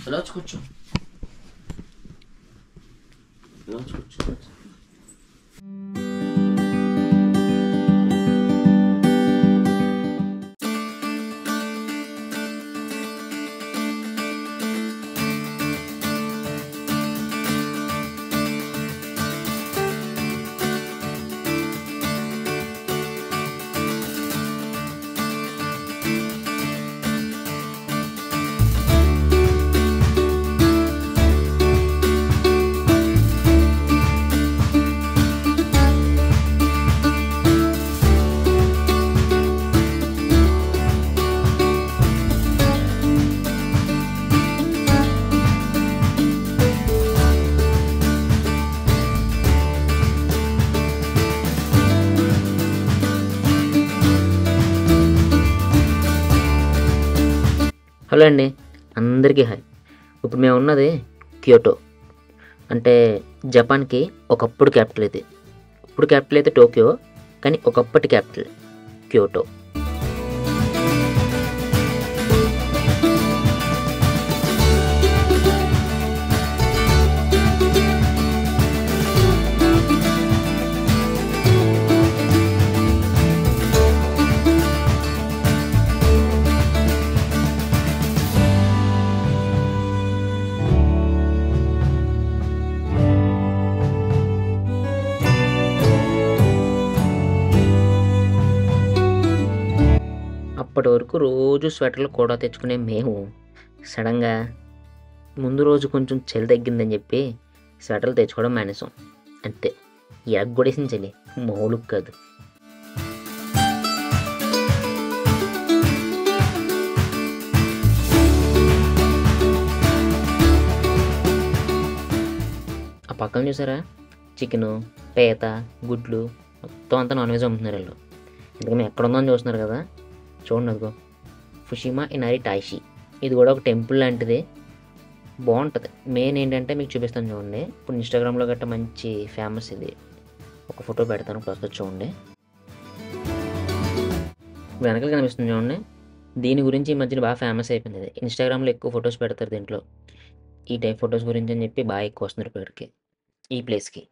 ఇలా వచ్చి కూర్చో, ఇలా వచ్చి కూర్చో. హలో అండి, అందరికీ హాయ్. ఇప్పుడు మేము ఉన్నది క్యోటో, అంటే జపాన్కి ఒకప్పుడు క్యాపిటల్ ఇది. ఇప్పుడు క్యాపిటల్ అయితే టోక్యో, కానీ ఒకప్పటి క్యాపిటల్ క్యోటో. అప్పటి వరకు రోజు స్వెటర్లు కూడా తెచ్చుకునే మేము సడన్గా ముందు రోజు కొంచెం చలి తగ్గిందని చెప్పి స్వెటర్లు తెచ్చుకోవడం మానేసాం. అంతే, ఎగ్గొడేసిన చలి మామూలుగా కాదు. ఆ పక్కన చూసారా, చికెను, పేత, గుడ్లు మొత్తం అంతా నాన్ వెజ్ అమ్ముతున్నారు వీళ్ళు. ఎందుకంటే మేము ఎక్కడ ఉందో అని చూస్తున్నారు కదా, చూడండి అదిగో ఫుషిమా ఇనారి టాయిషి. ఇది కూడా ఒక టెంపుల్ లాంటిది, బాగుంటుంది. మెయిన్ ఏంటంటే మీకు చూపిస్తాను చూడండి. ఇప్పుడు ఇన్స్టాగ్రామ్లో గట్రా మంచి ఫేమస్ ఇది. ఒక ఫోటో పెడతాను, ప్రస్తుతం చూడండి. వెనకాల కనిపిస్తుంది చూడండి. దీని గురించి ఈ మధ్యన బాగా ఫేమస్ అయిపోయింది. ఇది ఇన్స్టాగ్రామ్లో ఎక్కువ ఫొటోస్ పెడతారు దీంట్లో. ఈ టైప్ ఫొటోస్ గురించి అని చెప్పి బాగా ఎక్కువ వస్తున్నారు ఇక్కడికి, ఈ ప్లేస్కి.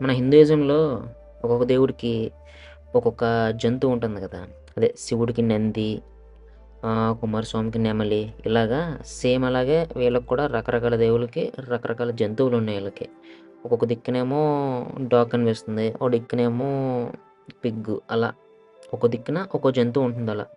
మన హిందూయిజంలో ఒక్కొక్క దేవుడికి ఒక్కొక్క జంతువు ఉంటుంది కదా. అదే శివుడికి నంది, కుమారస్వామికి నెమలి, ఇలాగా సేమ్ అలాగే వీళ్ళకి కూడా రకరకాల దేవులకి రకరకాల జంతువులు ఉన్నాయి. వీళ్ళకి ఒక్కొక్క దిక్కునేమో డాగ్ కనిపిస్తుంది, ఒక దిక్కునేమో పిగ్గు, అలా ఒక దిక్కున ఒక్కో జంతువు ఉంటుంది అలా.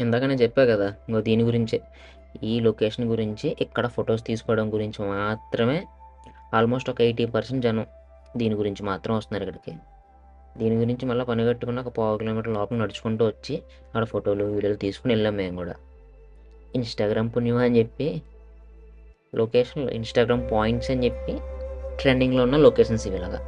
ఇందాక నేను చెప్పా కదా, ఇంకో దీని గురించే, ఈ లొకేషన్ గురించి, ఇక్కడ ఫొటోస్ తీసుకోవడం గురించి మాత్రమే ఆల్మోస్ట్ ఒక 80% జనం దీని గురించి మాత్రం వస్తున్నారు ఇక్కడికి. దీని గురించి మళ్ళీ పని కట్టుకుని ఒక 1/2 కిలోమీటర్ లోపల నడుచుకుంటూ వచ్చి అక్కడ ఫోటోలు వీడియోలు తీసుకుని వెళ్ళాం మేము కూడా. ఇన్స్టాగ్రామ్ పుణ్యం అని చెప్పి లొకేషన్, ఇన్స్టాగ్రామ్ పాయింట్స్ అని చెప్పి ట్రెండింగ్లో ఉన్న లొకేషన్స్ ఇవి ఇలాగా.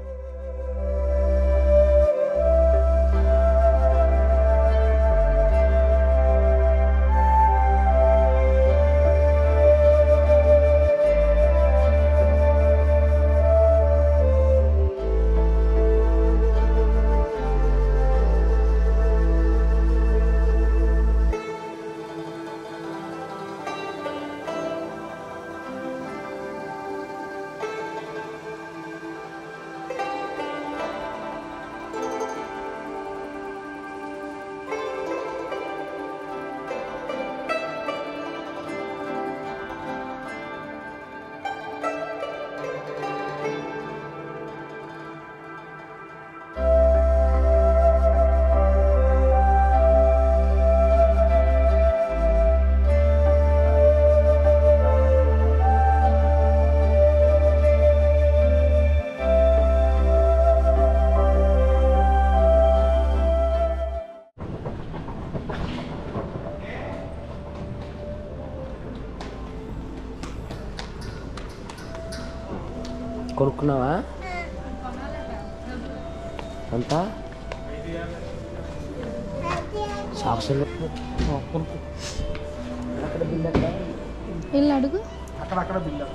కొనుక్కున్నావా అంతా సాక్స్ కొనుక్కు అక్కడ బిల్ ఎక్కడ వెళ్ళి అడుగు. అక్కడ బిల్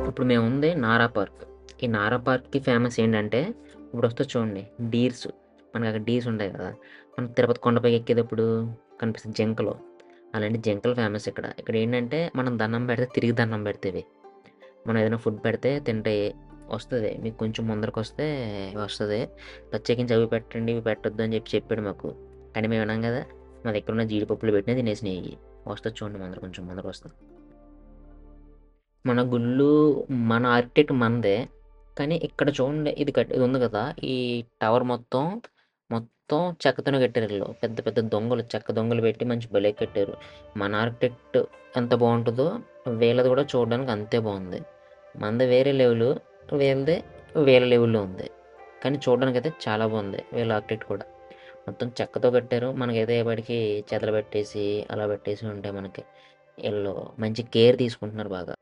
ఇప్పుడు మేము ఉంది నారా పార్క్. ఈ నారా పార్క్కి ఫేమస్ ఏంటంటే ఇప్పుడు వస్తే చూడండి డీర్స్. మనకి అక్కడ డీర్స్ ఉంటాయి కదా, మనం తిరుపతి కొండపైకి ఎక్కేటప్పుడు కనిపిస్తుంది జింకలు. అలాంటి జింకలు ఫేమస్ ఇక్కడ. ఇక్కడ ఏంటంటే మనం దండం పెడితే తిరిగి దండం పెడతాయి. మనం ఏదైనా ఫుడ్ పెడితే తింటాయి, వస్తుంది. మీకు కొంచెం ముందరకు వస్తే వస్తుంది. ప్రత్యేకించి అవి పెట్టండి ఇవి పెట్టొద్దు అని చెప్పాడు మాకు. కానీ మేము విన్నాం కదా, మా దగ్గర ఉన్న జీడిపప్పులు పెట్టినా తినేసినాయి. వస్తుంది చూడండి ముందర, కొంచెం ముందరకు వస్తుంది. మన గుళ్ళు మన ఆర్కిటెక్ట్ మనదే. కానీ ఇక్కడ చూడండి ఇది ఉంది కదా, ఈ టవర్ మొత్తం చెక్కతోనే కట్టారు వీళ్ళు. పెద్ద పెద్ద దొంగలు, చెక్క దొంగలు పెట్టి మంచి భలే కట్టారు. మన ఆర్కిటెక్ట్ ఎంత బాగుంటుందో వీళ్ళది కూడా చూడడానికి అంతే బాగుంది. మనది వేరే లెవెల్, వీళ్ళది వేరే లెవెల్లో ఉంది. కానీ చూడడానికి అయితే చాలా బాగుంది వీళ్ళ ఆర్కిటెక్ట్ కూడా. మొత్తం చెక్కతో కట్టారు. మనకైతే వాడికి చెదలు పెట్టేసి అలా పెట్టేసి ఉంటాయి. మనకి వీళ్ళు మంచి కేర్ తీసుకుంటున్నారు బాగా.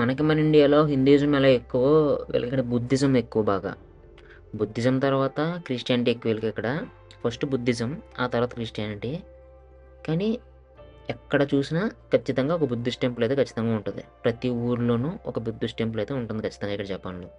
మనకి మన ఇండియాలో హిందూయిజం ఎలా ఎక్కువ, వీళ్ళకి ఇక్కడ బుద్ధిజం ఎక్కువ బాగా. బుద్ధిజం తర్వాత క్రిస్టియానిటీ ఎక్కువ వీళ్ళకి ఇక్కడ. ఫస్ట్ బుద్ధిజం, ఆ తర్వాత క్రిస్టియానిటీ. కానీ ఎక్కడ చూసినా ఖచ్చితంగా ఒక బుద్ధిస్ట్ టెంపుల్ అయితే ఖచ్చితంగా ఉంటుంది. ప్రతి ఊర్లోనూ ఒక బుద్ధిస్ట్ టెంపుల్ అయితే ఉంటుంది ఖచ్చితంగా ఇక్కడ జపాన్లో.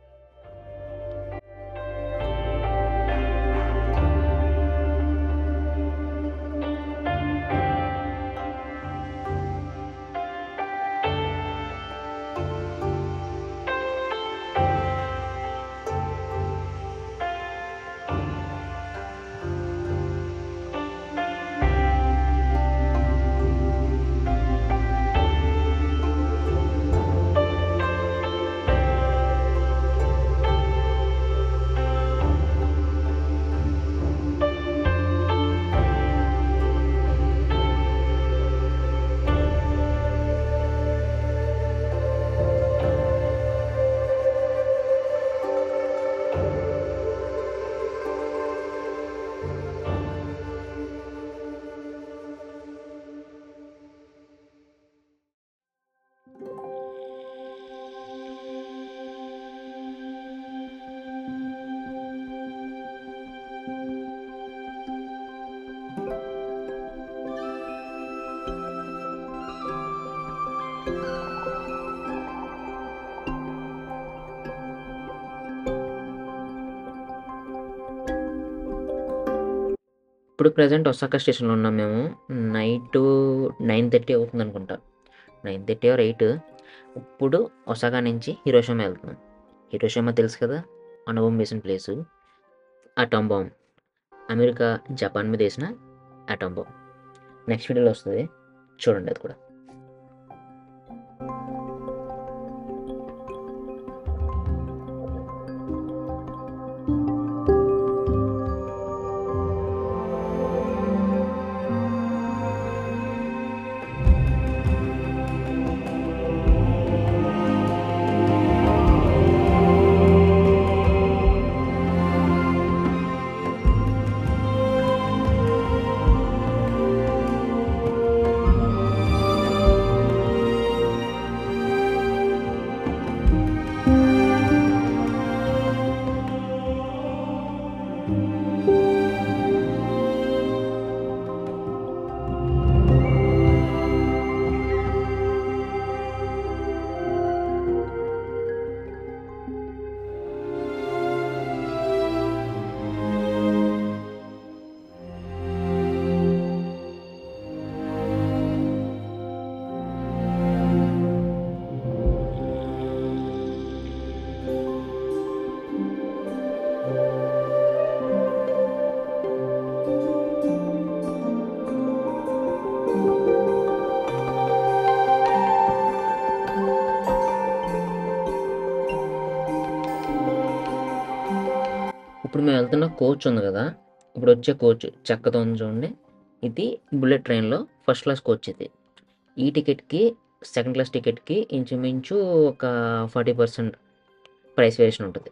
ఇప్పుడు ప్రజెంట్ ఒసాకా స్టేషన్లో ఉన్నాం మేము. నైట్ 9:30 అవుతుంది అనుకుంటా, 9:30 ఆర్ 8. ఇప్పుడు ఒసాకా నుంచి హిరోషిమా వెళ్తున్నాం. హిరోషిమా తెలుసు కదా, అణుబాంబు వేసిన place. Atom bomb, America Japan మీద వేసిన అటామ్ బాంబ్. నెక్స్ట్ వీడియోలో వస్తుంది, చూడండి అది కూడా. ఇప్పుడు మేము వెళ్తున్న కోచ్ ఉంది కదా, ఇప్పుడు వచ్చే కోచ్ చెక్కతో ఉంది చూడండి. ఇది బుల్లెట్ ట్రైన్లో ఫస్ట్ క్లాస్ కోచ్ ఇది. ఈ టికెట్కి సెకండ్ క్లాస్ టికెట్కి ఇంచుమించు ఒక 40% ప్రైస్ వేరియేషన్ ఉంటుంది.